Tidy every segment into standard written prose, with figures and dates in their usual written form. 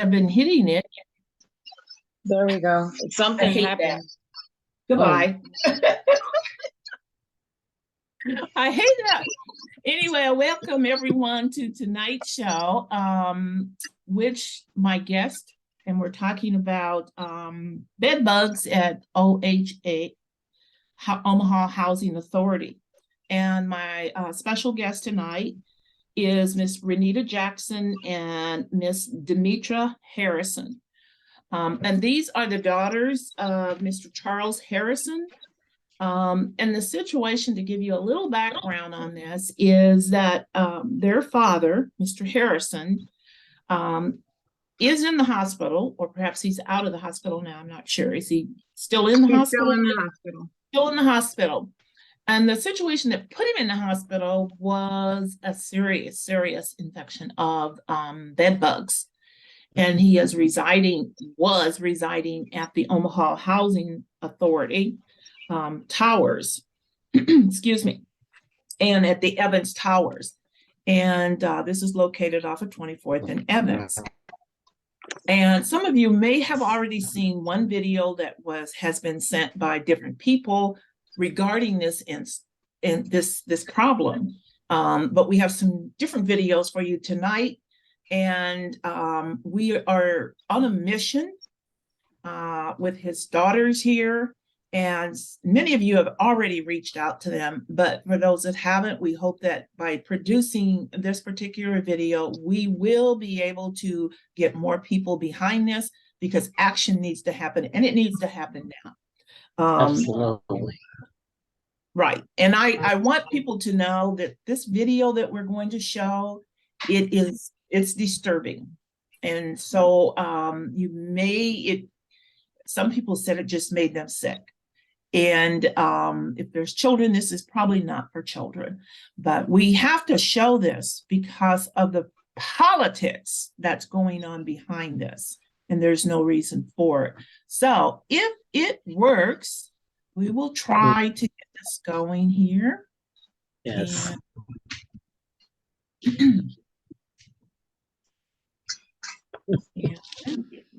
I've been hitting it. There we go. Something happened. Goodbye. I hate that. Anyway, I welcome everyone to tonight's show, which my guest, and we're talking about bed bugs at OHA, Omaha Housing Authority. And my special guest tonight is Miss Renita Jackson and Miss Demetra Harrison. And these are the daughters of Mr. Charles Harrison. And the situation, to give you a little background on this, is that their father, Mr. Harrison, is in the hospital, or perhaps he's out of the hospital now. I'm not sure. Is he still in the hospital? Still in the hospital. Still in the hospital. And the situation that put him in the hospital was a serious infection of bed bugs. And he was residing at the Omaha Housing Authority towers, excuse me, and at the Evans Towers. And this is located off of 24th and Evans. And some of you may have already seen one video that has been sent by different people regarding this this problem. But we have some different videos for you tonight. And we are on a mission with his daughters here. And many of you have already reached out to them. But for those that haven't, we hope that by producing this particular video, we will be able to get more people behind this, because action needs to happen, and it needs to happen now. Absolutely. Right. And I want people to know that this video that we're going to show, it's disturbing. And so some people said it just made them sick. And if there's children, this is probably not for children. But we have to show this because of the politics that's going on behind this. And there's no reason for it. So if it works, we will try to get this going here. Yes. And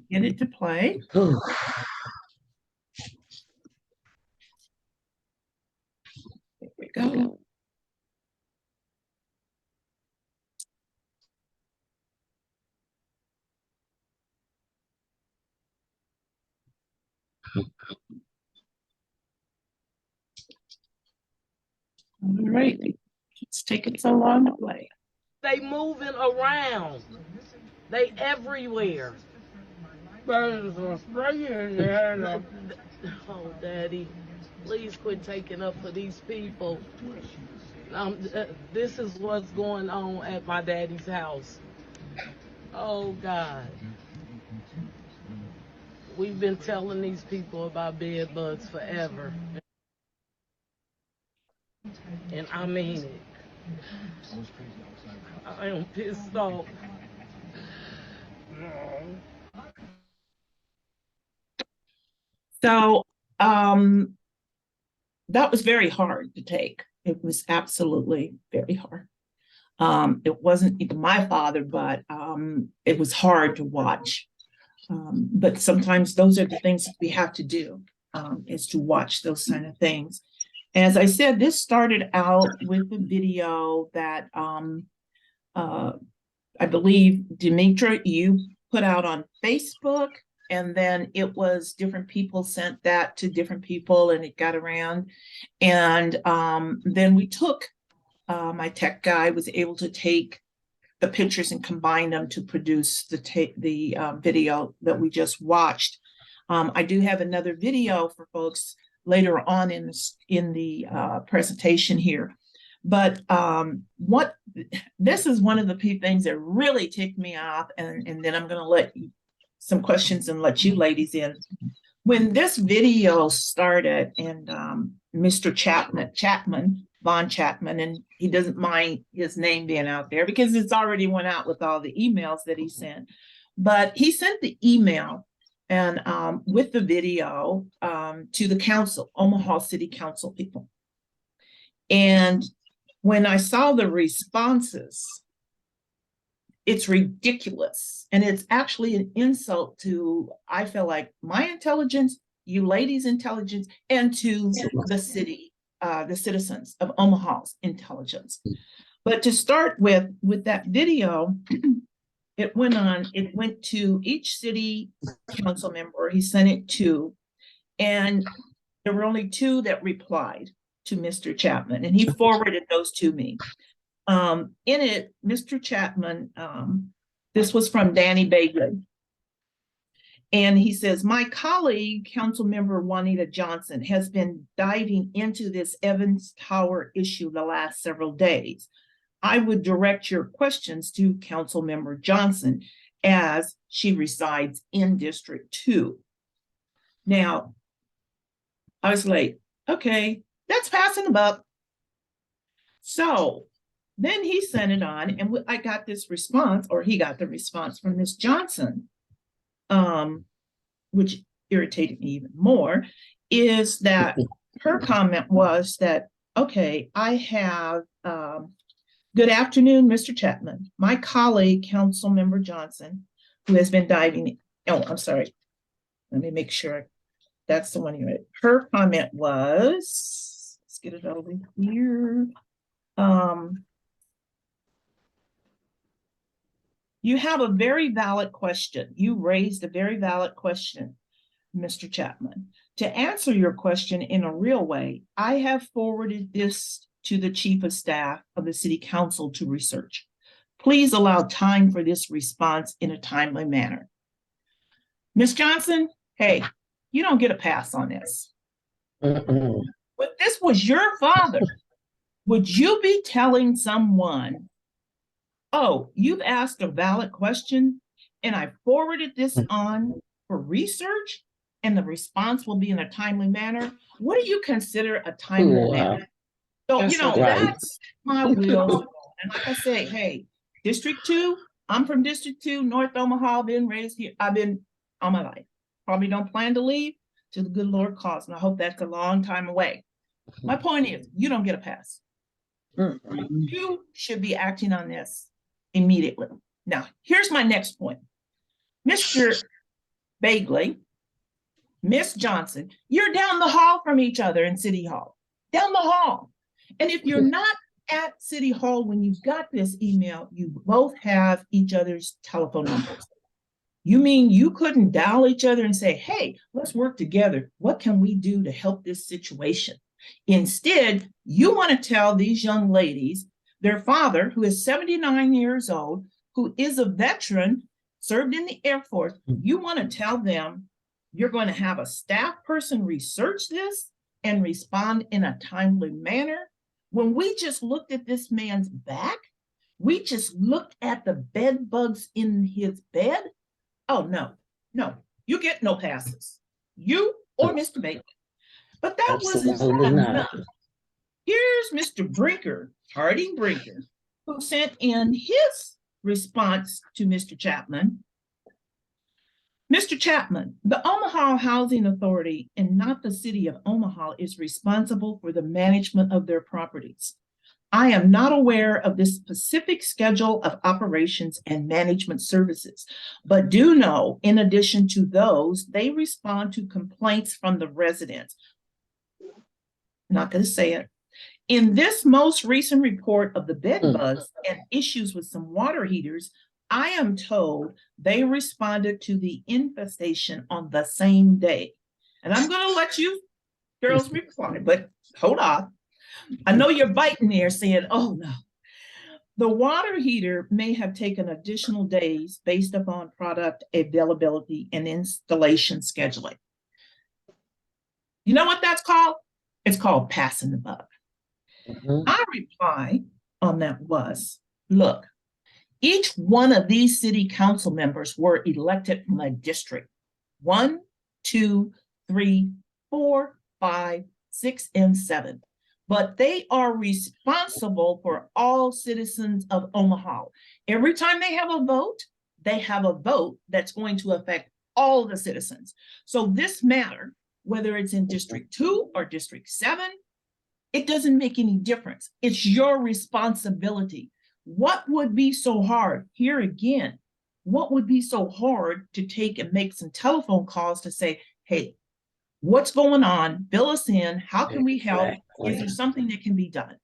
get it to play. There we go. All right, it's taking so long to play. They moving around. They everywhere. Oh, Daddy, please quit taking up for these people. This is what's going on at my daddy's house. Oh, God. We've been telling these people about bed bugs forever. And I mean it. I am pissed off. So that was very hard to take. It was absolutely very hard. It wasn't even my father, but it was hard to watch. But sometimes those are the things that we have to do, is to watch those kind of things. As I said, this started out with a video that I believe, Demetra, you put out on Facebook, and then it was different people sent that to different people, and it got around. And then we took, my tech guy was able to take the pictures and combine them to produce the video that we just watched. I do have another video for folks later on in the presentation here. But this is one of the things that really ticked me off, and then I'm going to let some questions and let you ladies in. When this video started, and Mr. Von Chapman, and he doesn't mind his name being out there because it's already went out with all the emails that he sent, but he sent the email and with the video to the council, Omaha City Council people. And when I saw the responses, It's ridiculous. And it's actually an insult to, I feel like, my intelligence, you ladies' intelligence, and to the city, the citizens of Omaha's intelligence. But to start with that video, it went to each city council member. He sent it to, and there were only 2 that replied to Mr. Chapman, and he forwarded those to me. In it, Mr. Chapman, this was from Danny Bagley. And he says, my colleague, Councilmember Juanita Johnson, has been diving into this Evans Tower issue the last several days. I would direct your questions to Councilmember Johnson as she resides in District 2. Now, I was like, okay, that's passing the buck. So then he sent it on, and I got this response, or he got the response from Miss Johnson, which irritated me even more, is that her comment was that, okay, I have, good afternoon, Mr. Chapman. My colleague, Councilmember Johnson, who has been diving, I'm sorry, let me make sure that's the one you read. Her comment was, let's get it over here. You have a very valid question. You raised a very valid question, Mr. Chapman. To answer your question in a real way, I have forwarded this to the Chief of Staff of the City Council to research. Please allow time for this response in a timely manner. Ms. Johnson, hey, you don't get a pass on this. But this was your father. Would you be telling someone, oh, you've asked a valid question and I forwarded this on for research and the response will be in a timely manner? What do you consider a timely manner? So, that's my wheels. And like I say, hey, District 2, I'm from District 2, North Omaha, been raised here. I've been all my life. Probably don't plan to leave till the good Lord calls. And I hope that's a long time away. My point is, you don't get a pass. You should be acting on this immediately. Now, here's my next point. Mr. Bagley, Miss Johnson, you're down the hall from each other in City Hall. Down the hall. And if you're not at City Hall when you got this email, you both have each other's telephone numbers. You mean you couldn't dial each other and say, hey, let's work together. What can we do to help this situation? Instead, you want to tell these young ladies, their father, who is 79 years old, who is a veteran, served in the Air Force, you want to tell them you're going to have a staff person research this and respond in a timely manner. When we just looked at this man's back, we just looked at the bed bugs in his bed. Oh, no, you get no passes. You or Mr. Baker. But that wasn't enough. Here's Mr. Brinker, Harding Brinker, who sent in his response to Mr. Chapman. Mr. Chapman, the Omaha Housing Authority and not the city of Omaha is responsible for the management of their properties. I am not aware of this specific schedule of operations and management services, but do know, in addition to those, they respond to complaints from the residents. Not going to say it. In this most recent report of the bed bugs and issues with some water heaters, I am told they responded to the infestation on the same day. And I'm going to let you girls reply, but hold on. I know you're biting there saying, oh no. The water heater may have taken additional days based upon product availability and installation scheduling. You know what that's called? It's called passing the buck. Our reply on that was, look, each one of these city council members were elected from a district. 1, 2, 3, 4, 5, 6, and 7. But they are responsible for all citizens of Omaha. Every time they have a vote that's going to affect all the citizens. So this matter, whether it's in District 2 or District 7, it doesn't make any difference. It's your responsibility. What would be so hard? Here again, what would be so hard to take and make some telephone calls to say, hey, what's going on? Fill us in. How can we help? Is there something that can be done?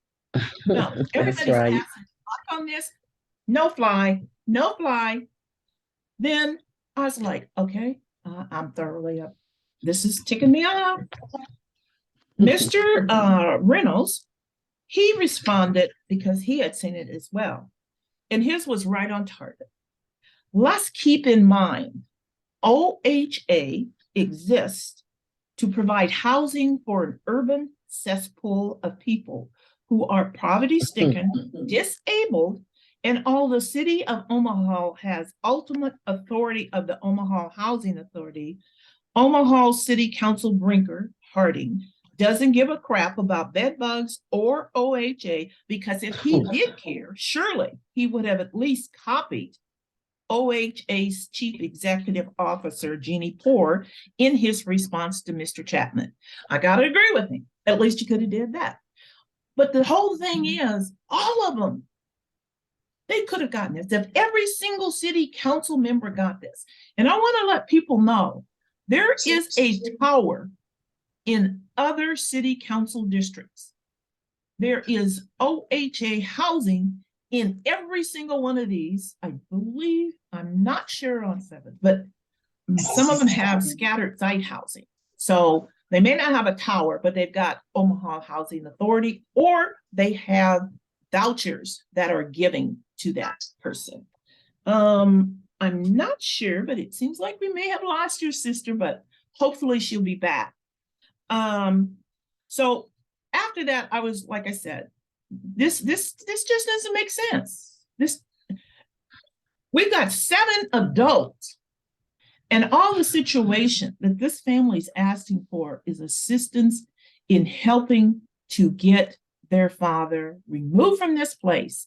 No, everybody's right. passing on this. No fly, no fly. Then I was like, okay, I'm thoroughly up. This is ticking me off. Mr. Reynolds, he responded because he had seen it as well. And his was right on target. Let's keep in mind, OHA exists to provide housing for an urban cesspool of people who are poverty-stricken, disabled, and all the city of Omaha has ultimate authority of the Omaha Housing Authority. Omaha City Council Brinker Harding doesn't give a crap about bed bugs or OHA, because if he did care, surely he would have at least copied OHA's Chief Executive Officer, Jeannie Poore, in his response to Mr. Chapman. I got to agree with him. At least you could have did that. But the whole thing is, all of them, they could have gotten this. If every single city council member got this. And I want to let people know, there is a tower in other city council districts. There is OHA housing in every single one of these. I believe, I'm not sure on 7, but some of them have scattered site housing. So they may not have a tower, but they've got Omaha Housing Authority, or they have vouchers that are giving to that person. I'm not sure, but it seems like we may have lost your sister, but hopefully she'll be back. So after that, I was, like I said, this just doesn't make sense. We've got 7 adults, and all the situation that this family is asking for is assistance in helping to get their father removed from this place.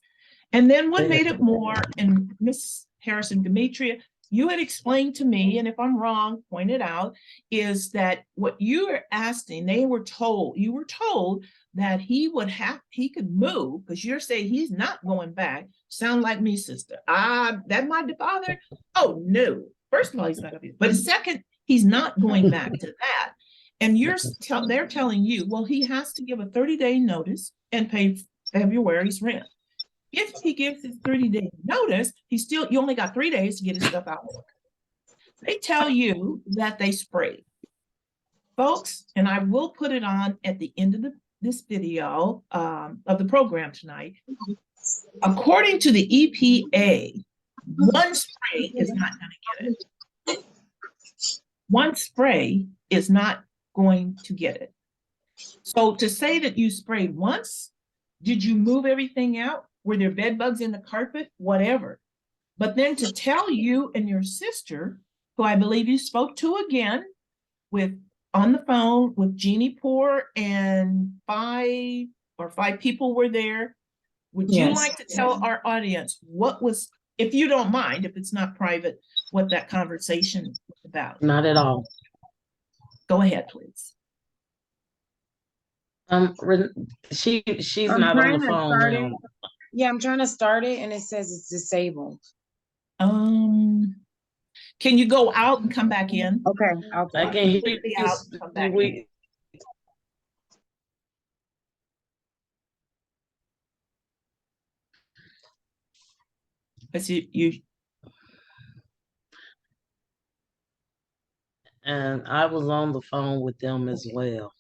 And then what made it more, and Miss Harrison Demetria, you had explained to me, and if I'm wrong, point it out, is that what you were asking, you were told that he could move, because you're saying he's not going back. Sound like me, sister. That my father? Oh, no. First of all, he's not going to be, but second, he's not going back to that. And they're telling you, well, he has to give a 30-day notice and pay February's rent. If he gives his 30-day notice, you only got 3 days to get his stuff out. They tell you that they sprayed. Folks, and I will put it on at the end of this video of the program tonight. According to the EPA, one spray is not going to get it. One spray is not going to get it. So to say that you sprayed once, did you move everything out? Were there bed bugs in the carpet? Whatever. But then to tell you and your sister, who I believe you spoke to again on the phone with Jeannie Poore, and 5 people were there. Would you like to tell our audience what was, if you don't mind, if it's not private, what that conversation was about? Not at all. Go ahead, please. She's not on the phone now. Yeah, I'm trying to start it and it says it's disabled. Can you go out and come back in? Okay, I can hear you. Out, come back in. You And I was on the phone with them as well.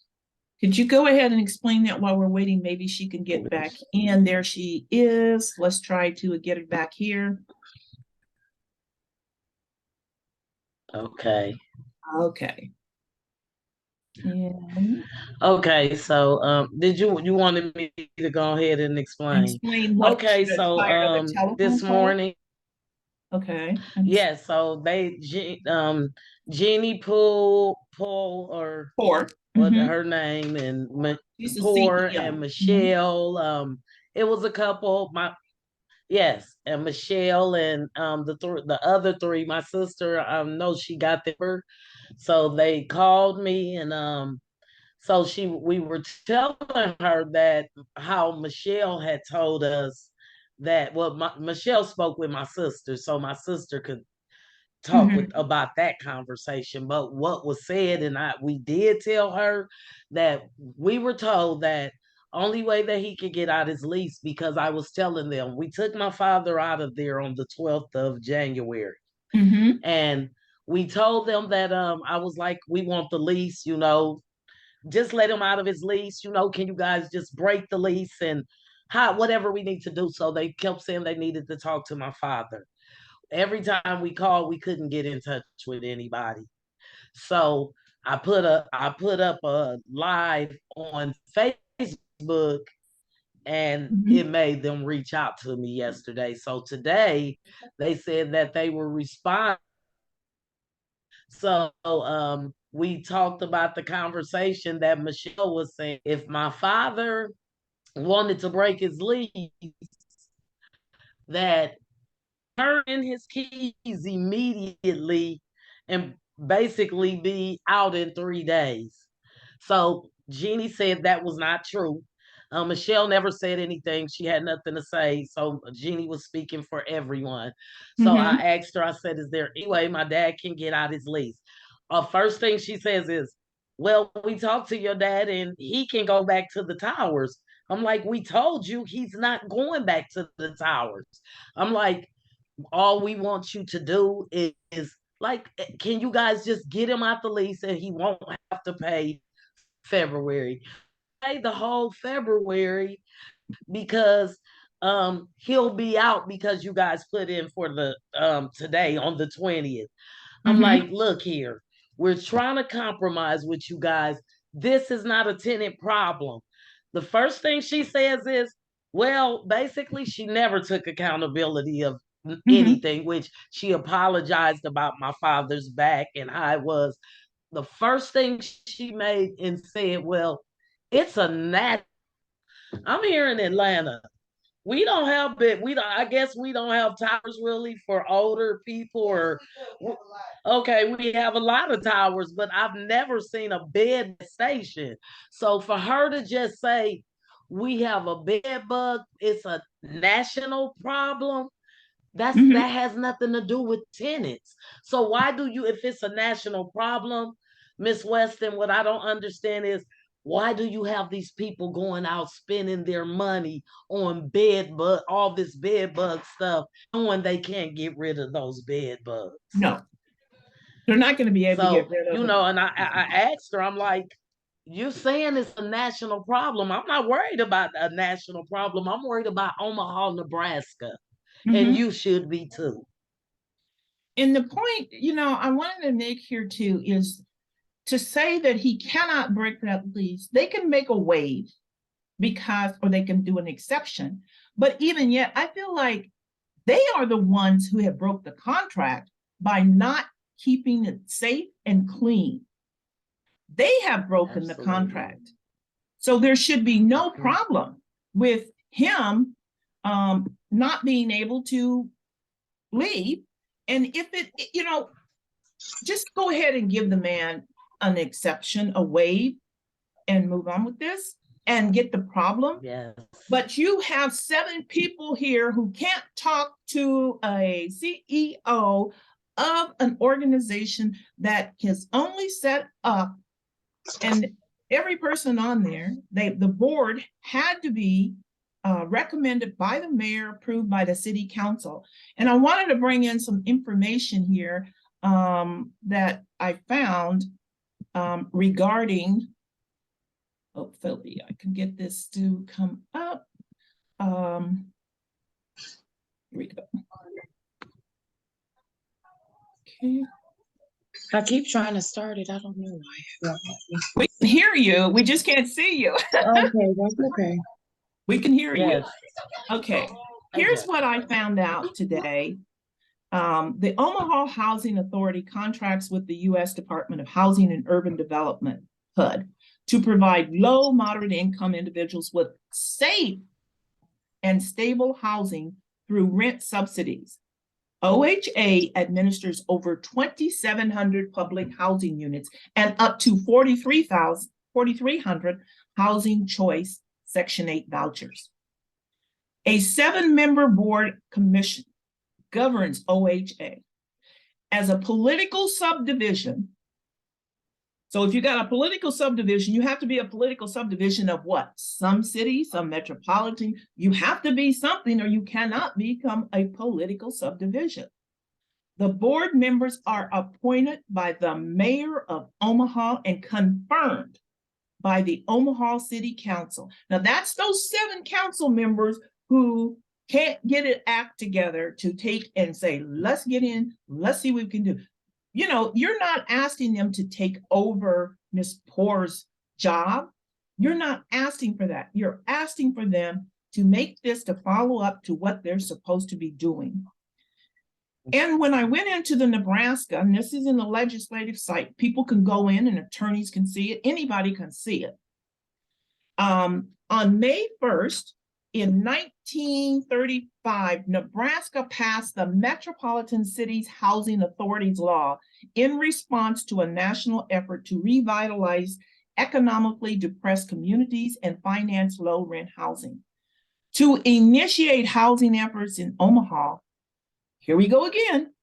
Could you go ahead and explain that while we're waiting? Maybe she can get back in. There she is. Let's try to get her back here. Okay. Okay. And okay, so did you wanted me to go ahead and explain what okay, so this morning. Okay. Yeah, so they Jeannie Poole or Poore. What her name, and Poore and Michelle. It was a couple. And Michelle and the other 3. My sister, no, she got there, so they called me, and so we were telling her that how Michelle had told us that, well, Michelle spoke with my sister, so my sister could talk about that conversation. But what was said, and we did tell her that we were told that only way that he could get out his lease, because I was telling them, we took my father out of there on the 12th of January. And we told them that I was like, we want the lease, just let him out of his lease, can you guys just break the lease and whatever we need to do. So they kept saying they needed to talk to my father. Every time we called, we couldn't get in touch with anybody. So I put up a live on Facebook, and it made them reach out to me yesterday. So today they said that they were responding. So we talked about the conversation that Michelle was saying. If my father wanted to break his lease, that turn in his keys immediately and basically be out in 3 days. So Jeannie said that was not true. Michelle never said anything. She had nothing to say. So Jeannie was speaking for everyone. So I asked her, I said, is there any way my dad can get out his lease? First thing she says is, well, we talked to your dad and he can go back to the towers. I'm like, we told you he's not going back to the towers. I'm like, all we want you to do is like, can you guys just get him out the lease and he won't have to pay February? Pay the whole February because he'll be out because you guys put in for the today on the 20th. I'm like, look here, we're trying to compromise with you guys. This is not a tenant problem. The first thing she says is, well, basically she never took accountability of anything, which she apologized about my father's back and how it was. The first thing she made and said, well, it's a nat. I'm here in Atlanta. We don't have I guess we don't have towers really for older people, or okay, we have a lot of towers, but I've never seen a bed station. So for her to just say we have a bed bug, it's a national problem. That has nothing to do with tenants. So why do you, if it's a national problem, Miss Weston, what I don't understand is, why do you have these people going out spending their money on all this bed bug stuff, knowing they can't get rid of those bed bugs? No, they're not going to be able to get rid of them. And I asked her, I'm like, you're saying it's a national problem. I'm not worried about a national problem. I'm worried about Omaha, Nebraska. And you should be too. And the point, I wanted to make here too is to say that he cannot break that lease. They can make a waive or they can do an exception. But even yet, I feel like they are the ones who have broke the contract by not keeping it safe and clean. They have broken the contract. So there should be no problem with him not being able to leave. And if just go ahead and give the man an exception, a waive, and move on with this and get the problem. Yes. But you have 7 people here who can't talk to a CEO of an organization that is only set up, and every person on there, the board had to be recommended by the mayor, approved by the city council. And I wanted to bring in some information here that I found regarding, Philby, I can get this to come up. Here we go. Okay. I keep trying to start it. I don't know why. We can hear you. We just can't see you. Okay, that's okay. We can hear Yes. you. Okay. Here's what I found out today. The Omaha Housing Authority contracts with the U.S. Department of Housing and Urban Development, HUD, to provide low, moderate income individuals with safe and stable housing through rent subsidies. OHA administers over 2,700 public housing units and up to 4,300 housing choice Section 8 vouchers. A 7-member board commission governs OHA as a political subdivision. So if you got a political subdivision, you have to be a political subdivision of what? Some city, some metropolitan. You have to be something or you cannot become a political subdivision. The board members are appointed by the mayor of Omaha and confirmed by the Omaha City Council. Now that's those 7 council members who can't get an act together to take and say, let's get in, let's see what we can do. You know, you're not asking them to take over Ms. Poor's job. You're not asking for that. You're asking for them to make this to follow up to what they're supposed to be doing. And when I went into the Nebraska, and this is in the legislative site, people can go in and attorneys can see it. Anybody can see it. On May 1st, in 1935, Nebraska passed the Metropolitan Cities Housing Authorities Law in response to a national effort to revitalize economically depressed communities and finance low-rent housing. To initiate housing efforts in Omaha, here we go again,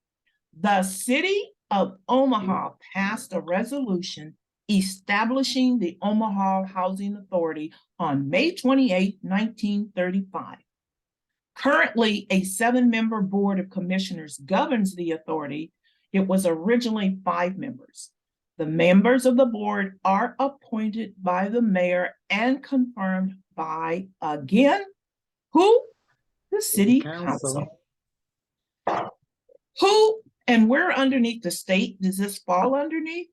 the city of Omaha passed a resolution establishing the Omaha Housing Authority on May 28, 1935. Currently, a 7-member board of commissioners governs the authority. It was originally 5 members. The members of the board are appointed by the mayor and confirmed by, again, who? The city council. Who and where underneath the state does this fall underneath?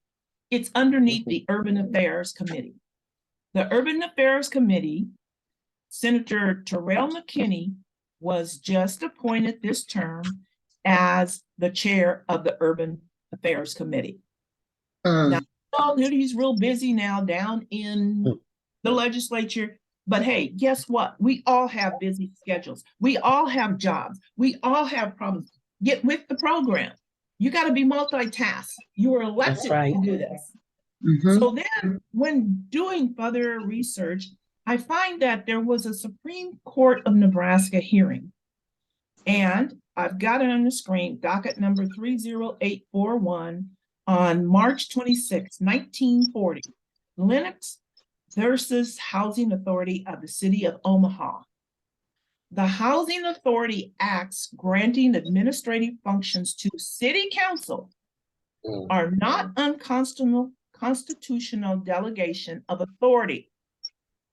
It's underneath the Urban Affairs Committee. The Urban Affairs Committee, Senator Terrell McKinney was just appointed this term as the chair of the Urban Affairs Committee. Now, he's real busy now down in the legislature, but hey, guess what? We all have busy schedules. We all have jobs. We all have problems. Get with the program. You got to be multitask. You were elected to do this. So then when doing further research, I find that there was a Supreme Court of Nebraska hearing. And I've got it on the screen, docket number 30841 on March 26, 1940, Lennox versus Housing Authority of the City of Omaha. The Housing Authority Acts granting administrative functions to City Council are not unconstitutional delegation of authority.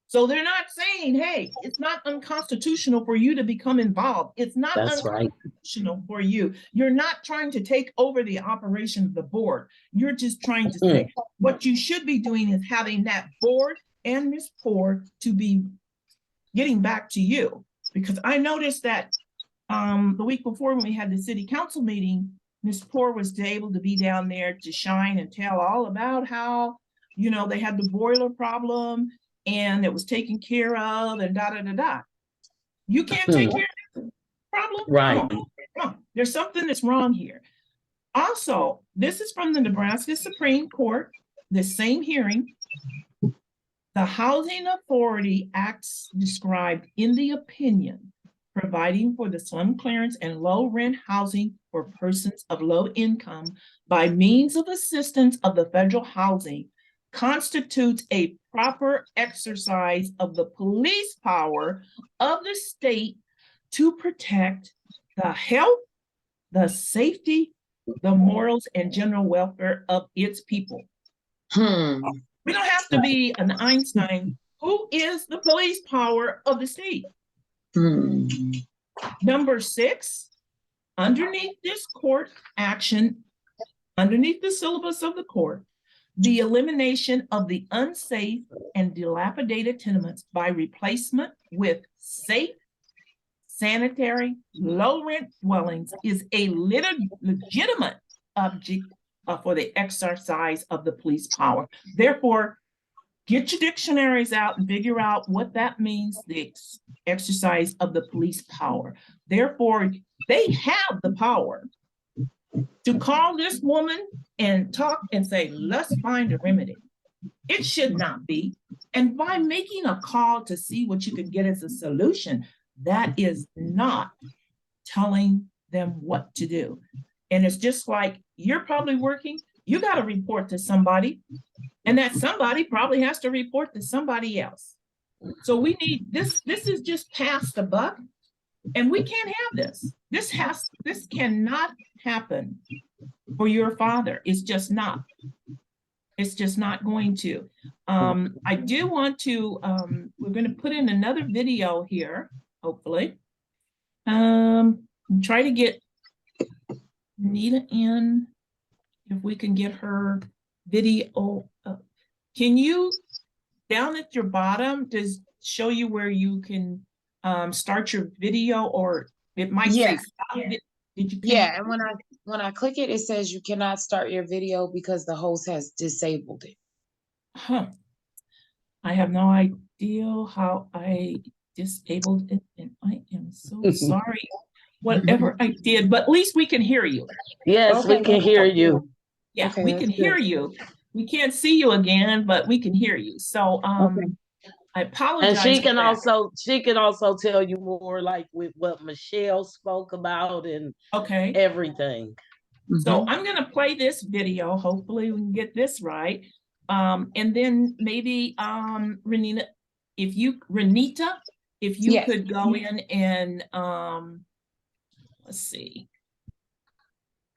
So they're not saying, hey, it's not unconstitutional for you to become involved. It's not unconstitutional for you. You're not trying to take over the operation of the board. You're just trying to say what you should be doing is having that board and Ms. Poor to be getting back to you. Because I noticed that the week before when we had the city council meeting, Ms. Poor was able to be down there to shine and tell all about how, you know, they had the boiler problem and it was taken care of and da-da-da-da. You can't take care of the problem? Right. Come on. There's something that's wrong here. Also, this is from the Nebraska Supreme Court, the same hearing. The Housing Authority Acts described in the opinion, providing for the slum clearance and low rent housing for persons of low income by means of assistance of the federal housing constitutes a proper exercise of the police power of the state to protect the health, the safety, the morals, and general welfare of its people. We don't have to be an Einstein. Who is the police power of the state? Number 6, underneath this court action, underneath the syllabus of the court, the elimination of the unsafe and dilapidated tenements by replacement with safe, sanitary, low-rent dwellings is a legitimate object for the exercise of the police power. Therefore, get your dictionaries out and figure out what that means, the exercise of the police power. Therefore, they have the power to call this woman and talk and say, let's find a remedy. It should not be. And by making a call to see what you can get as a solution, That is not telling them what to do. And it's just like, you're probably working, you got to report to somebody, and that somebody probably has to report to somebody else. So we need this. This is just past the buck, and we can't have this. This cannot happen for your father. It's just not. It's just not going to. I do want to, we're going to put in another video here, hopefully. Try to get Nita in, if we can get her video up. Can you, down at your bottom, does show you where you can start your video, or it might say stop it? Did you? Yeah, and when I click it, it says you cannot start your video because the host has disabled it. Huh. I have no idea how I disabled it, and I am so sorry. Whatever I did, but at least we can hear you. Yes, Okay. we can hear you. Yeah, Okay, we that's can hear good. you. We can't see you again, but we can hear you. So Okay. I And apologize. she for can that. also tell you more, like with what Michelle spoke about and Okay. everything. So I'm going to play this video. Hopefully we can get this right. And then maybe Renita, if you Yes. could go in and let's see.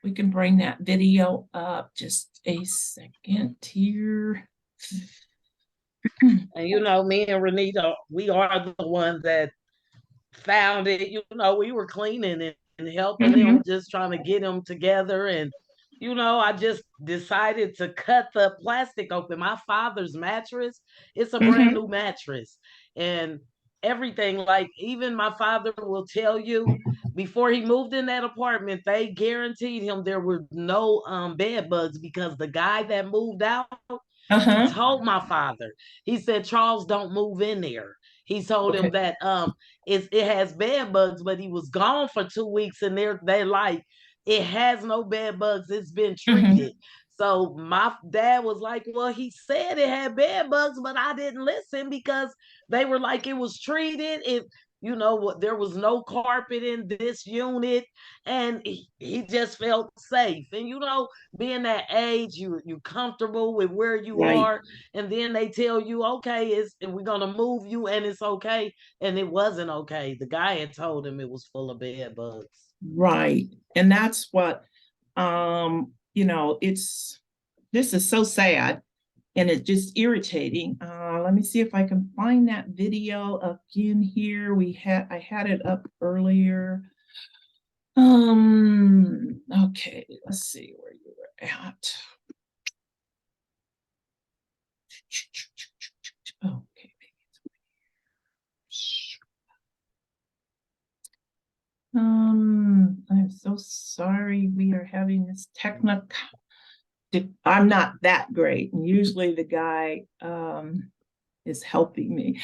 We can bring that video up just a second here. And you know, me and Renita, we are the ones that found it. You know, we were cleaning it and helping him, just trying to get him together. And you know, I just decided to cut the plastic open. My father's mattress, it's a brand new mattress. And everything, like even my father will tell you, before he moved in that apartment, they guaranteed him there were no bed bugs, because the guy that moved out, he told my father, he said, Charles, don't move in there. He told him that it has bed bugs, but he was gone for 2 weeks, and they like, it has no bed bugs, it's been treated. So my dad was like, well, he said it had bed bugs, but I didn't listen, because they were like, it was treated. You know, there was no carpet in this unit, and he just felt safe. And you know, being that age, you comfortable with where you are, and then they tell you, okay, we're gonna move you, and it's okay, and it wasn't okay. The guy had told him it was full of bed bugs. Right. And that's what, you know, this is so sad, and it's just irritating. Let me see if I can find that video again here. I had it up earlier. Okay, let's see where you were at. Okay. I'm so sorry we are having this technical. I'm not that great, and usually the guy is helping me,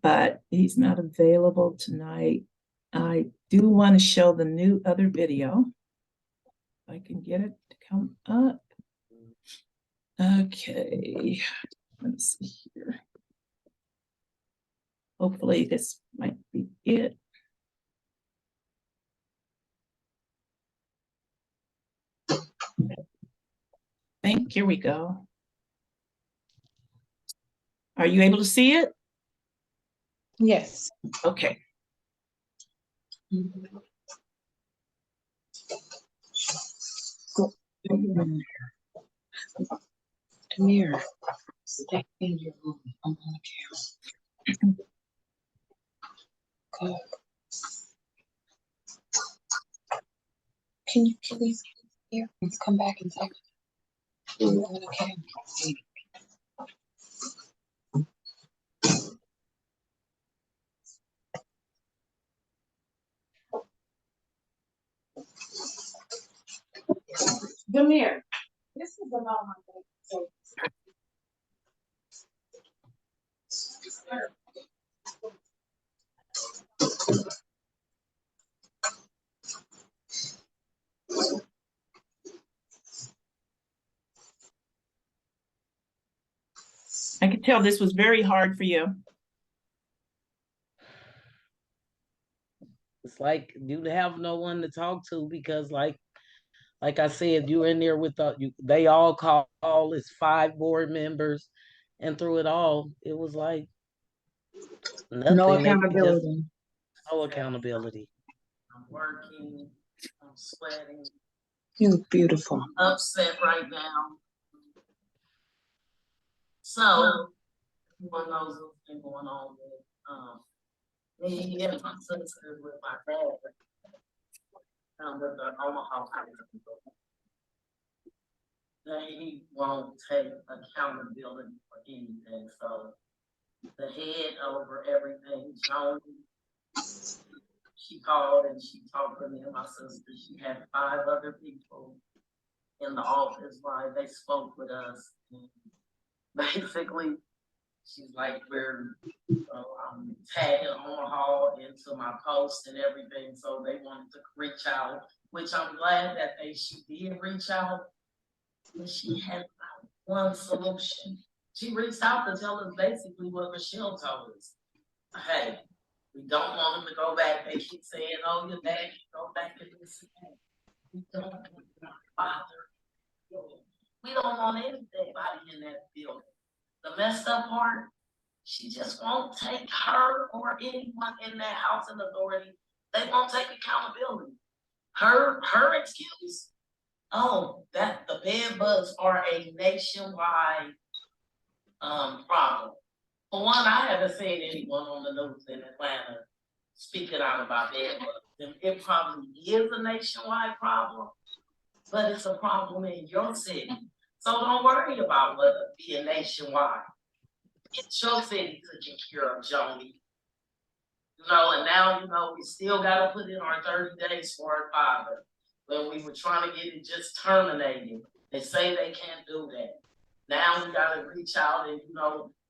but he's not available tonight. I do want to show the new other video. If I can get it to come up. Okay, let's see here. Hopefully this might be it. Here we go. Are you able to see it? Yes. Okay. Tamir, stay in your room. I'm on the camera. Good. Can you please here? Let's come back in a second. I'm on the camera. Tamir, this is about my baby. I could tell this was very hard for you. It's like you have no one to talk to because like I said, you're in there with they all call, it's 5 board members, and through it all, it was like No nothing. They just accountability. no accountability. I'm working, I'm sweating, You look beautiful. upset right now. So, everyone knows what's been going on with me and my sister, with my dad, with the Omaha Housing Authority. They won't take accountability for anything. So the head over everything, Joan, she called and she talked to me and my sister. She had 5 other people in the office while they spoke with us. And basically, she's like, I'm tagging Omaha into my post and everything. So they wanted to reach out, which I'm glad that she did reach out. But she had one solution. She reached out to tell us basically what Michelle told us. Hey, we don't want him to go back. They keep saying, oh, your dad can go back and this and that. We don't want our father. We don't want anybody in that building. The messed up part, she just won't take her or anyone in that housing authority. They won't take accountability. Her excuse, oh, that the bed bugs are a nationwide problem. For one, I haven't seen anyone on the news in Atlanta speaking out about bed bugs. It probably is a nationwide problem, but it's a problem in your city. So don't worry about whether it be a nationwide. It's your city taking care of Joni. And now, we still got to put in our 30 days for our father. When we were trying to get it just terminated, they say they can't do that. Now we got to reach out and,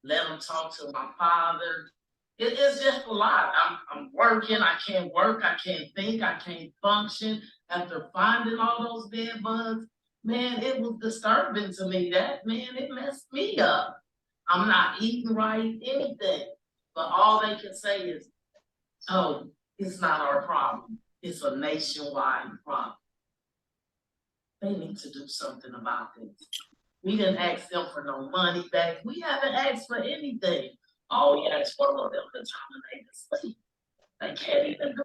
let them talk to my father. It's just a lot. I'm working. I can't work. I can't think. I can't function. After finding all those bed bugs, man, it was disturbing to me. It messed me up. I'm not eating right, anything. But all they can say is, oh, it's not our problem. It's a nationwide problem. They need to do something about this. We didn't ask them for no money back. We haven't asked for anything. All we asked for was them to terminate the sleep. They can't even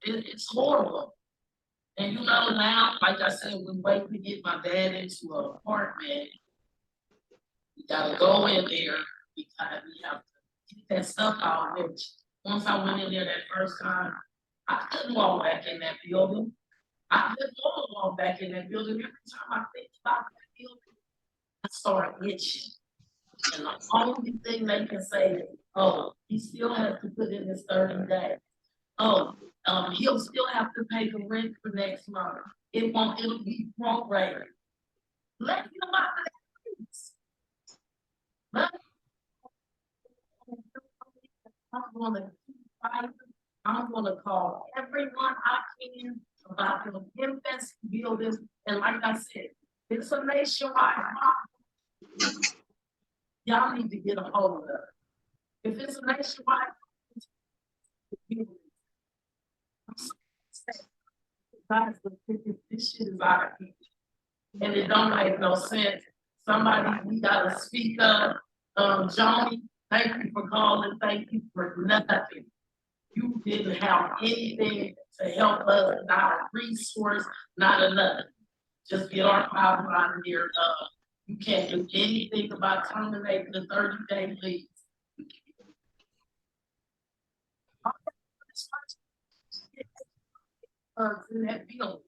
do it. It's horrible. And now, like I said, we're waiting to get my dad into an apartment. We gotta go in there. We have to get that stuff out. Which once I went in there that first time, I couldn't walk back in that building. I couldn't walk back in that building. Every time I think about that building, I start itching. And the only thing they can say is, oh, he still has to put in his 30 days. Oh, he'll still have to pay the rent for next month. It'll be prorated. Let him out of that. I'm gonna keep fighting. I'm gonna call everyone I can about the invest buildings. And like I said, it's a nationwide problem. Y'all need to get a hold of it. If it's a nationwide problem, this shit is out of here. And it don't make no sense. We gotta speak up. Johnny, thank you for calling. Thank you for nothing. You didn't have anything to help us, not a resource, not enough. Just get our problem out of here. You can't do anything about terminating the 30-day lease. In that building.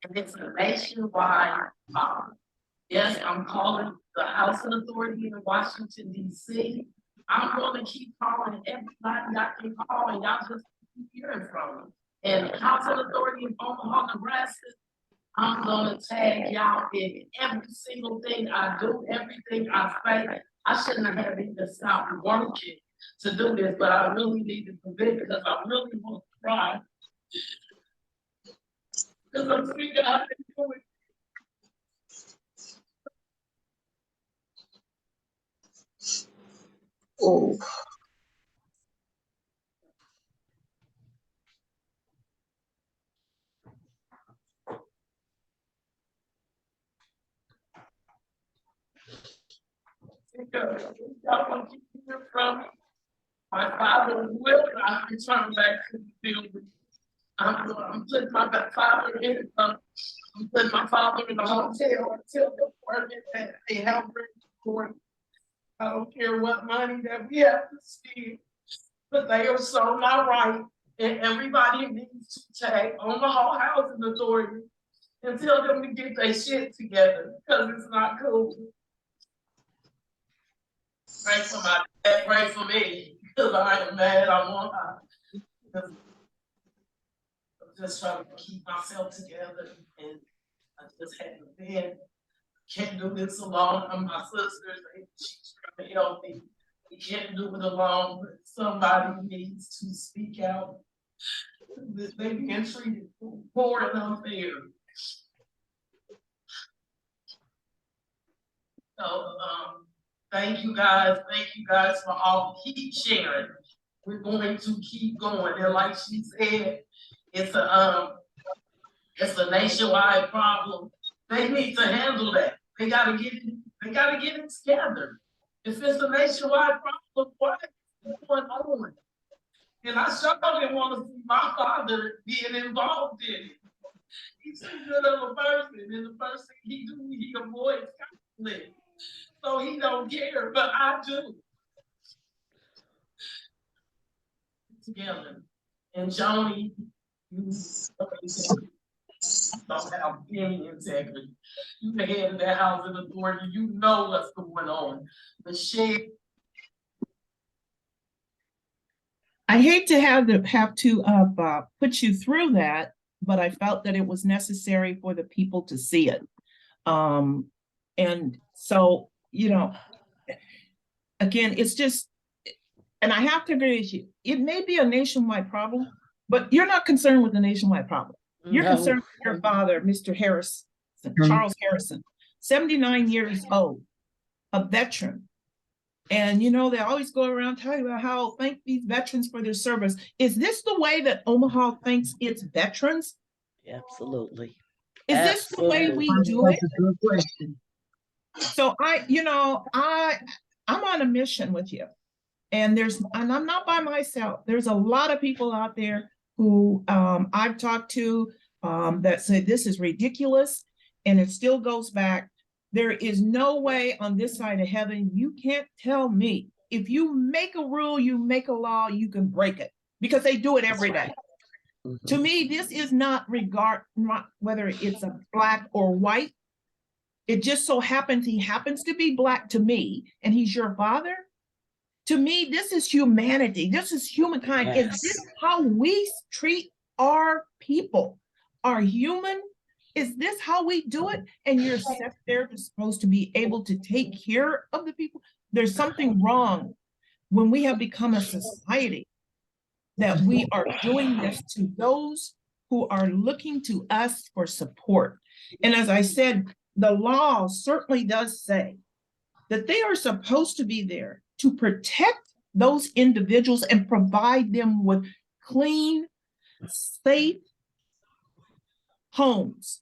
And it's a nationwide problem. Yes, I'm calling the Housing Authority in Washington, D.C. I'm going to keep calling everybody I can call, and y'all just keep hearing from me. And the Housing Authority in Omaha, Nebraska, I'm going to tag y'all in every single thing I do, everything I say. I shouldn't have had to stop working to do this, but I really need to prevent because I really want to cry. Because I'm figuring out how to do it. Oh. Y'all want to hear from my father will not return back to the building. I'm putting my father in. I'm putting my father in a hotel until the apartment that they have for. I don't care what money that we have to spend, but they are so not right. And everybody needs to tag Omaha Housing Authority and tell them to get their shit together because it's not cool. Pray for my dad, pray for me because I am mad. I'm just trying to keep myself together, and I just haven't been. Can't do this alone. I'm my sister. She's trying to help me. We can't do it alone. But somebody needs to speak out. They being treated poor and unfair. So thank you guys. Thank you guys for all. Keep sharing. We're going to keep going. And like she said, it's a nationwide problem. They need to handle that. They gotta get it together. If it's a nationwide problem, what is going on? And I sure didn't want to see my father being involved in it. He's too good of a person, and the first thing he do, he avoids conflict. So he don't care, but I do. Together. And Joni, you don't have any integrity. You the head of that housing authority, you know what's going on. The shade. I hate to have to put you through that, but I felt that it was necessary for the people to see it. And so, you know, again, it's just, and I have to agree with you, it may be a nationwide problem, but you're not concerned with the nationwide problem. You're concerned with your father, Mr. Harrison, Charles Harrison, 79 years old, a veteran. And, you know, they always go around talking about how thank these veterans for their service. Is this the way that Omaha thanks its veterans? Absolutely. Is this the way we do it? That's a good question. So I'm on a mission with you. And I'm not by myself. There's a lot of people out there who I've talked to that say this is ridiculous, and it still goes back. There is no way on this side of heaven, you can't tell me. If you make a rule, you make a law, you can break it because they do it every day. Mm-hmm. To me, this is not whether it's a black or white. It just so happens he happens to be black to me, and he's your father. To me, this is humanity. This is humankind. Yes. Is this how we treat our people? Our human? Is this how we do it? And you're set there supposed to be able to take care of the people. There's something wrong when we have become a society that we are doing this to those who are looking to us for support. And as I said, the law certainly does say that they are supposed to be there to protect those individuals and provide them with clean, safe homes.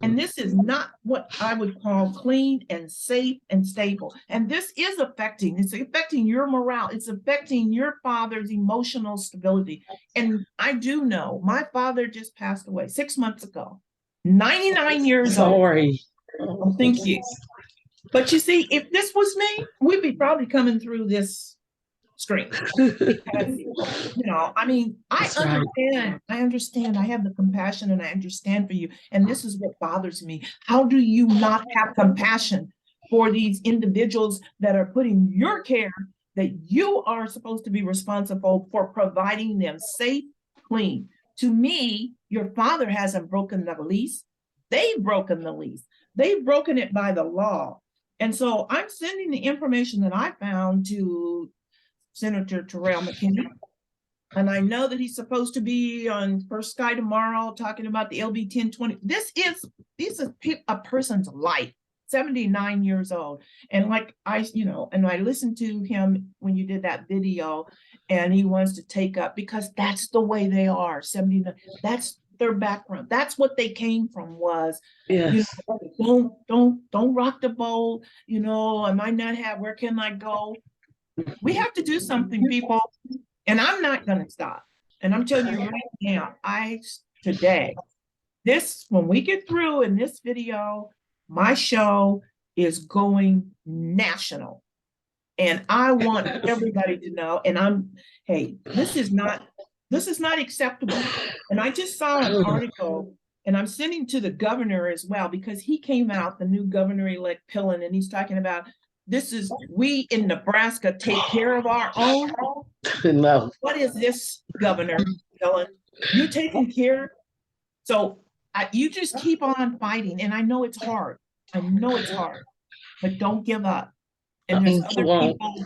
And this is not what I would call clean and safe and stable. And this is it's affecting your morale. It's affecting your father's emotional stability. And I do know my father just passed away 6 months ago, 99 years old. Sorry. Oh, thank you. But you see, if this was me, we'd be probably coming through this screen. Because, you know, I mean, I understand. I have the compassion and I understand for you. And this is what bothers me. How do you not have compassion for these individuals that are putting your care that you are supposed to be responsible for providing them safe, clean? To me, your father hasn't broken the lease. They've broken the lease. They've broken it by the law. And so I'm sending the information that I found to Senator Terrell McKinney. And I know that he's supposed to be on First Sky tomorrow talking about the LB 1020. This is a person's life, 79 years old. And like I listened to him when you did that video, and he wants to take up because that's the way they are, 79. their background. That's what they came from was, you Yes. know, don't rock the boat, you know, I might not have, where can I go? We have to do something, people, and I'm not gonna stop. And I'm telling you right now, today, when we get through in this video, my show is going national. And I want everybody to know, and hey, this is not acceptable. And I just saw an article, and I'm sending to the governor as well, because he came out, the new governor-elect Pillen, and he's talking about, we in Nebraska take care of our own. No. What is this, Governor Pillen? You're taking care. So you just keep on fighting. And I know it's hard. But don't give up. And there's other people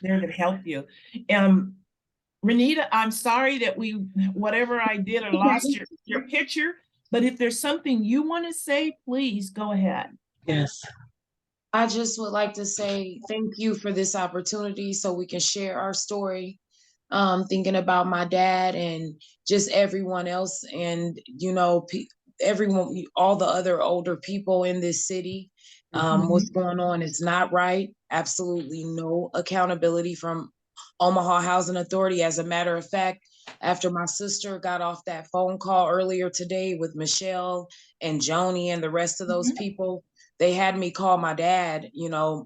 there to help you. Renita, I'm sorry that whatever I did, or lost your picture, but if there's something you want to say, please go ahead. Yes. I just would like to say thank you for this opportunity so we can share our story. Thinking about my dad and just everyone else, and everyone, all the other older people in this city. What's going on is not right. Absolutely no accountability from Omaha Housing Authority. As a matter of fact, after my sister got off that phone call earlier today with Michelle and Joni and the rest of those people, they had me call my dad.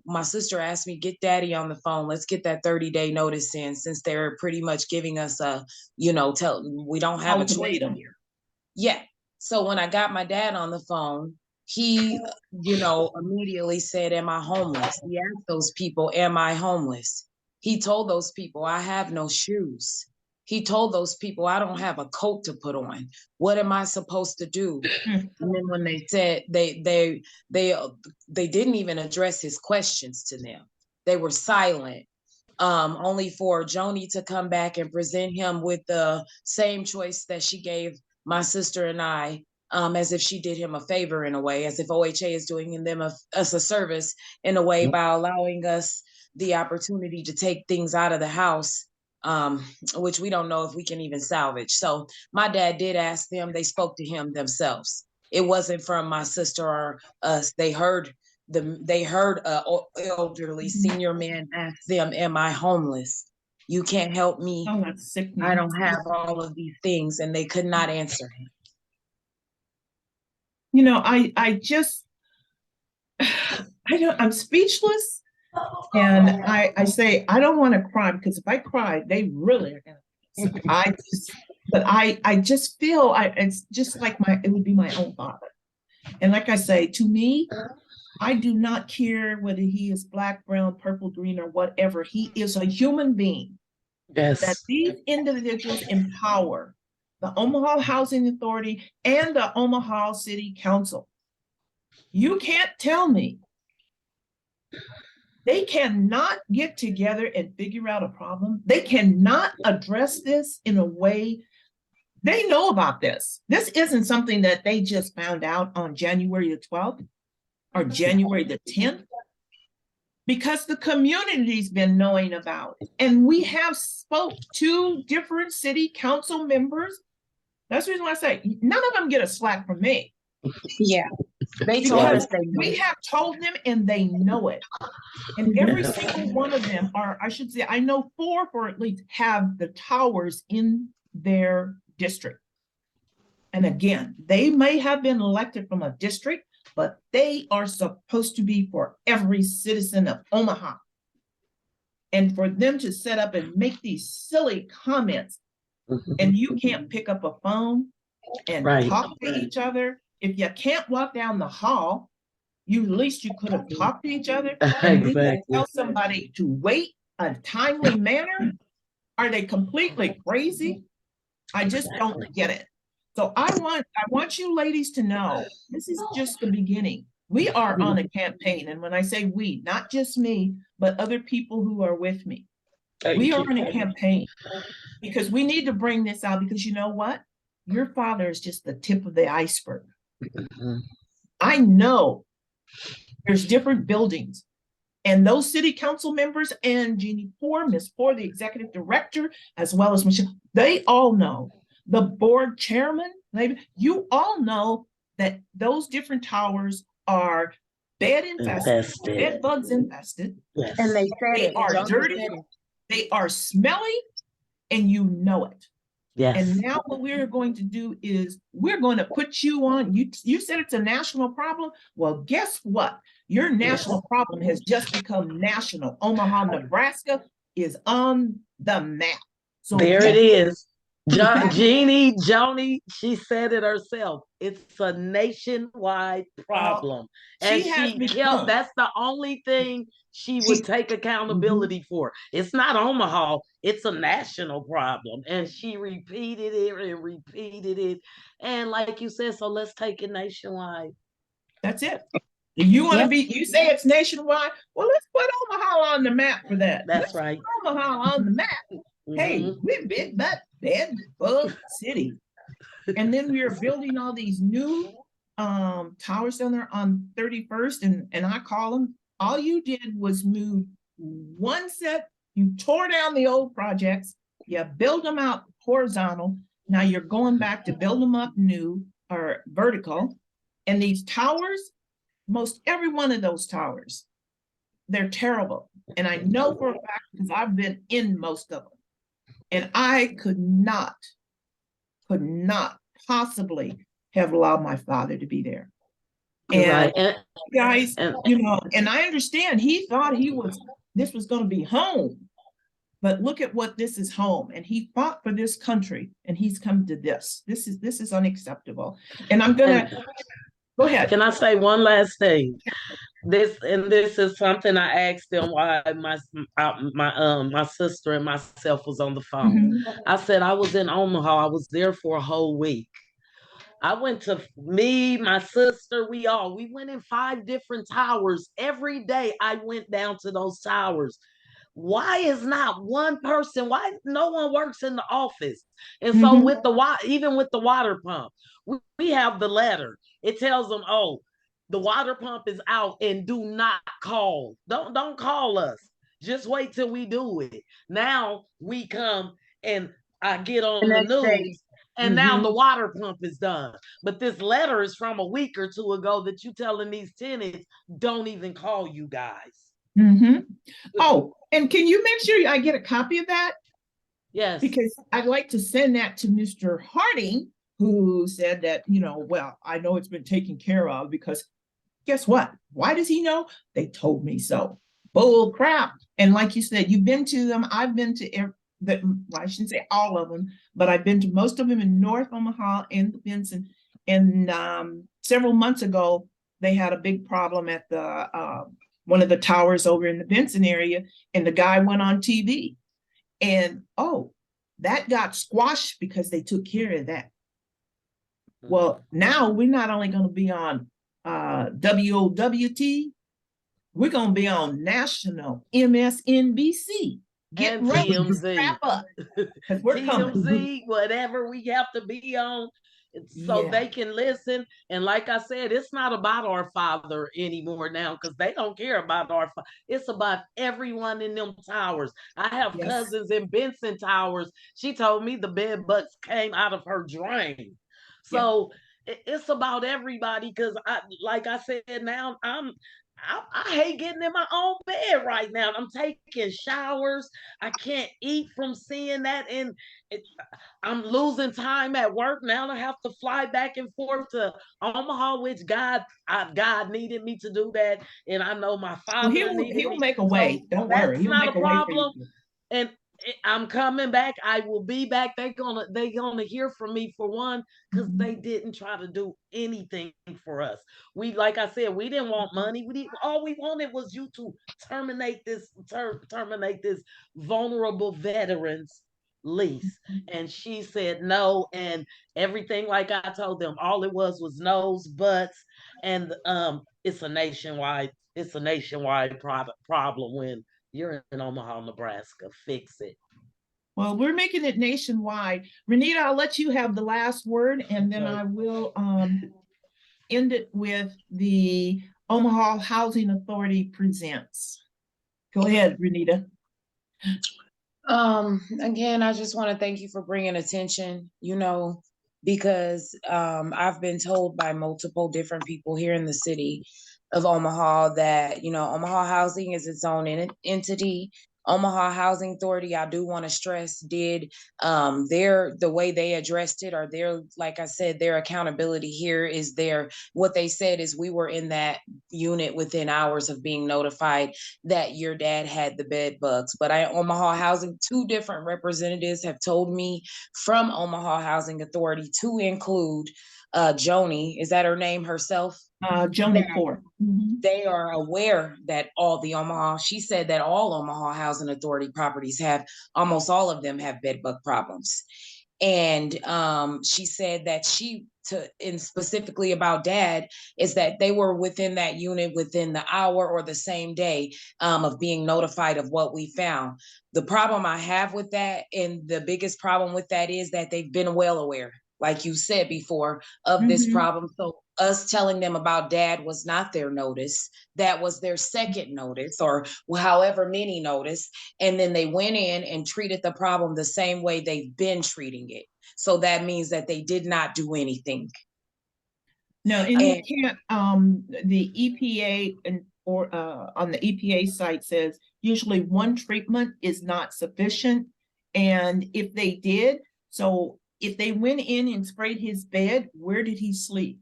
My sister asked me, get daddy on the phone. Let's get that 30-day notice in, since they're pretty much giving us we don't have a choice here. Yeah. So when I got my dad on the phone, he, immediately said, am I homeless? He asked those people, am I homeless? He told those people, I have no shoes. He told those people, I don't have a coat to put on. What am I supposed to do? And then when they said they didn't even address his questions to them. They were silent. Only for Joni to come back and present him with the same choice that she gave my sister and I, as if she did him a favor in a way, as if OHA is doing us a service in a way by allowing us the opportunity to take things out of the house, which we don't know if we can even salvage. So my dad did ask them, they spoke to him themselves. It wasn't from my sister or us. They heard a elderly senior man ask them, am I homeless? You can't help me. Oh, that's sick. I don't have all of these things, and they could not answer him. I'm speechless. And I say, I don't want to cry, because if I cry, they really are going to. I just feel it's just like it would be my own father. And like I say, to me, I do not care whether he is black, brown, purple, green, or whatever. He is a human being. Yes. That these individuals empower the Omaha Housing Authority and the Omaha City Council. You can't tell me they cannot get together and figure out a problem. They cannot address this in a way. They know about this. This isn't something that they just found out on January the 12th or January the 10th, because the community's been knowing about it. And we have spoke to different city council members. That's the reason why I say none of them get a slack from me. Yeah. They told us we have told them, and they know it. And every single one of them I know 4 for at least have the towers in their district. And again, they may have been elected from a district, but they are supposed to be for every citizen of Omaha. And for them to set up and make these silly comments, and you can't pick up a phone and talk to each other. If you can't walk down the hall, at least you could have talked to each other. And tell somebody to wait a timely manner. Are they completely crazy? I just don't get it. So I want you ladies to know, this is just the beginning. We are on a campaign. And when I say we, not just me, but other people who are with me. We are on a campaign because we need to bring this out, because you know what? Your father is just the tip of the iceberg. I know there's different buildings, and those city council members and Jeannie Poor, Ms. Poor, the executive director, as well as Michelle, they all know. The board chairman, You all know that those different towers are bed infested, bed bugs infested. Yes. And they said They it. are Johnny dirty. said it. They are smelly, and you know it. Yes. And now what we're going to do is we're going to put you on. You said it's a national problem. Well, guess what? Your national problem has just become national. Omaha, Nebraska is on the map. So there it is. Jeannie, Joni, she said it herself. It's a nationwide problem. And that's the only thing she would take accountability for. It's not Omaha, it's a national problem. And she repeated it and repeated it. And like you said, so let's take it nationwide. That's it. You want to you say it's nationwide? Well, let's put Omaha on the map for that. That's right. Omaha on the map. Hey, we're big bed bug city. And then we are building all these new towers down there on 31st, and I call them. All you did was move one set. You tore down the old projects. You build them out horizontal. Now you're going back to build them up new or vertical. And these towers, most every one of those towers, they're terrible. And I know for a fact because I've been in most of them. And I could not possibly have allowed my father to be there. And guys, you know, and I understand he thought this was going to be home, but look at what this is home. And he fought for this country, and he's come to this. This is unacceptable. And I'm gonna go ahead. Can I say one last thing? This is something I asked them while my sister and myself was on the phone. I said I was in Omaha. I was there for a whole week. I went to my sister, we went in 5 different towers. Every day I went down to those towers. Why is not one person, why no one works in the office? And so with even with the water pump, we have the letter. It tells them, oh, the water pump is out and do not call. Don't call us. Just wait till we do it. Now we come and I get on the news. And now the water pump is done. But this letter is from a week or 2 ago that you telling these tenants, don't even call you guys. Oh, and can you make sure I get a copy of that? Yes. Because I'd like to send that to Mr. Harding, who said that, you know, well, I know it's been taken care of because guess what? Why does he know? They told me so. Bull crap. And like you said, you've been to them. I've been to I shouldn't say all of them, but I've been to most of them in North Omaha and Benson. And several months ago, they had a big problem at the one of the towers over in the Benson area, and the guy went on TV. And that got squashed because they took care of that. Well, now we're not only going to be on WOWT, we're going to be on national MSNBC. Get ready to wrap up. We're TMZ, whatever we have to be on, so they can listen. And like I said, it's not about our father anymore now because they don't care about our father. It's about everyone in them towers. I have cousins in Benson Towers. She told me the bed bugs came out of her drain. So it's about everybody because like I said, now I hate getting in my own bed right now. I'm taking showers. I can't eat from seeing that. And I'm losing time at work. Now I have to fly back and forth to Omaha, which God needed me to do that. And I know my father he'll make a way. Don't worry. He'll make a problem. And I'm coming back. I will be back. They're gonna hear from me for one, because they didn't try to do anything for us. Like I said, we didn't want money. All we wanted was you to terminate this vulnerable veterans lease. And she said no, and everything, like I told them, all it was no's, buts, and it's a nationwide problem when you're in Omaha, Nebraska. Fix it. Well, we're making it nationwide. Renita, I'll let you have the last word, and then I will end it with the Omaha Housing Authority presents. Go ahead, Renita. Again, I just want to thank you for bringing attention. You know, because I've been told by multiple different people here in the city of Omaha that, Omaha Housing is its own entity. Omaha Housing Authority, I do want to stress, did the way they addressed it, or like I said, their accountability here is what they said is we were in that unit within hours of being notified that your dad had the bed bugs. But Omaha Housing, 2 different representatives have told me from Omaha Housing Authority to include Joni, is that her name herself? Joni Core. They are aware that she said that all Omaha Housing Authority properties almost all of them have bed bug problems. And she said that and specifically about dad, is that they were within that unit within the hour or the same day of being notified of what we found. The problem I have with that, and the biggest problem with that, is that they've been well aware, like you said before, of this problem. So us telling them about dad was not their notice. That was their second notice, or however many notice. And then they went in and treated the problem the same way they've been treating it. So that means that they did not do anything. No, and you can't, the EPA on the EPA site says usually one treatment is not sufficient. And if they did, so if they went in and sprayed his bed, where did he sleep?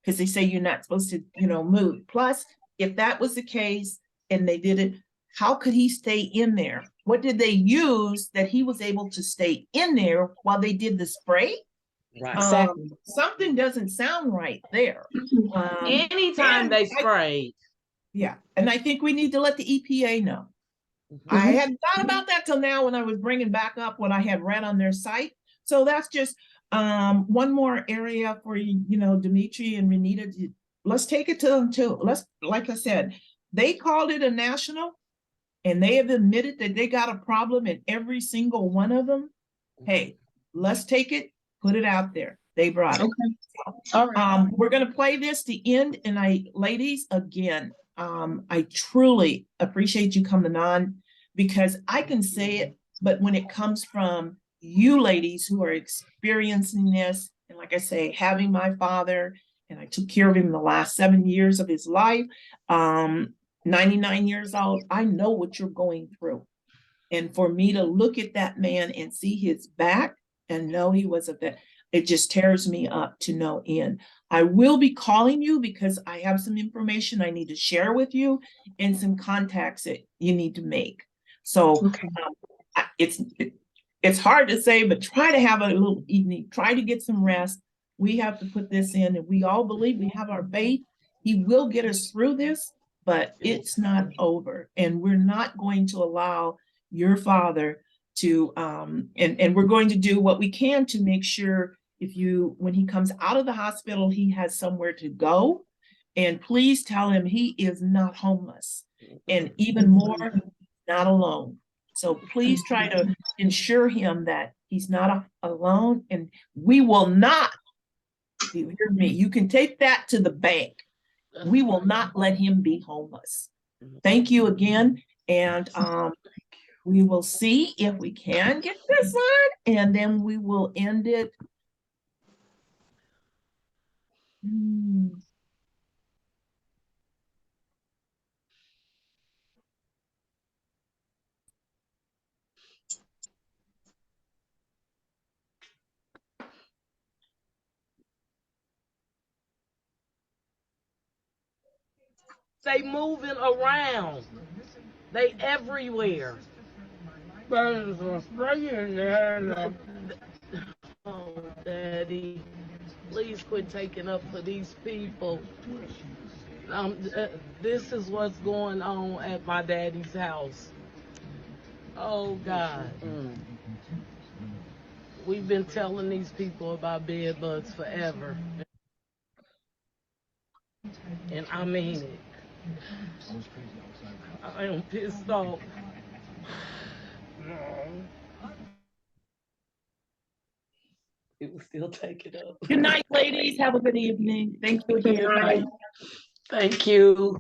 Because they say you're not supposed to, move. Plus, if that was the case and they did it, how could he stay in there? What did they use that he was able to stay in there while they did the spray? Right. Exactly. Something doesn't sound right there. Anytime they sprayed. Yeah, and I think we need to let the EPA know. I hadn't thought about that till now when I was bringing back up what I had read on their site. So that's just one more area for Dimitri and Renita. Let's take it to them too. Like I said, they called it a national, and they have admitted that they got a problem in every single one of them. Hey, let's take it, put it out there. They brought it. Okay. All right. We're going to play this to end. And ladies, again, I truly appreciate you coming on, because I can say it, but when it comes from you ladies who are experiencing this, and like I say, having my father, and I took care of him the last 7 years of his life, 99 years old, I know what you're going through. And for me to look at that man and see his back and know he was a vet, it just tears me up to no end. I will be calling you because I have some information I need to share with you and some contacts that you need to make. So okay. It's hard to say, but try to have a little evening, try to get some rest. We have to put this in, and we all believe, we have our faith. He will get us through this, but it's not over. And we're not going to allow your father to, and we're going to do what we can to make sure when he comes out of the hospital, he has somewhere to go. And please tell him he is not homeless, and even more, not alone. So please try to ensure him that he's not alone, and we will not, you hear me, you can take that to the bank. We will not let him be homeless. Thank you again. And we will see if we can get this on, and then we will end it. They moving around. They everywhere. There's a spray in there. Oh, Daddy, please quit taking up for these people. This is what's going on at my daddy's house. Oh, God. We've been telling these people about bed bugs forever. And I mean it. I am pissed off. It will still take it up. Good night, ladies. Have a good evening. Thank you again. Thank you.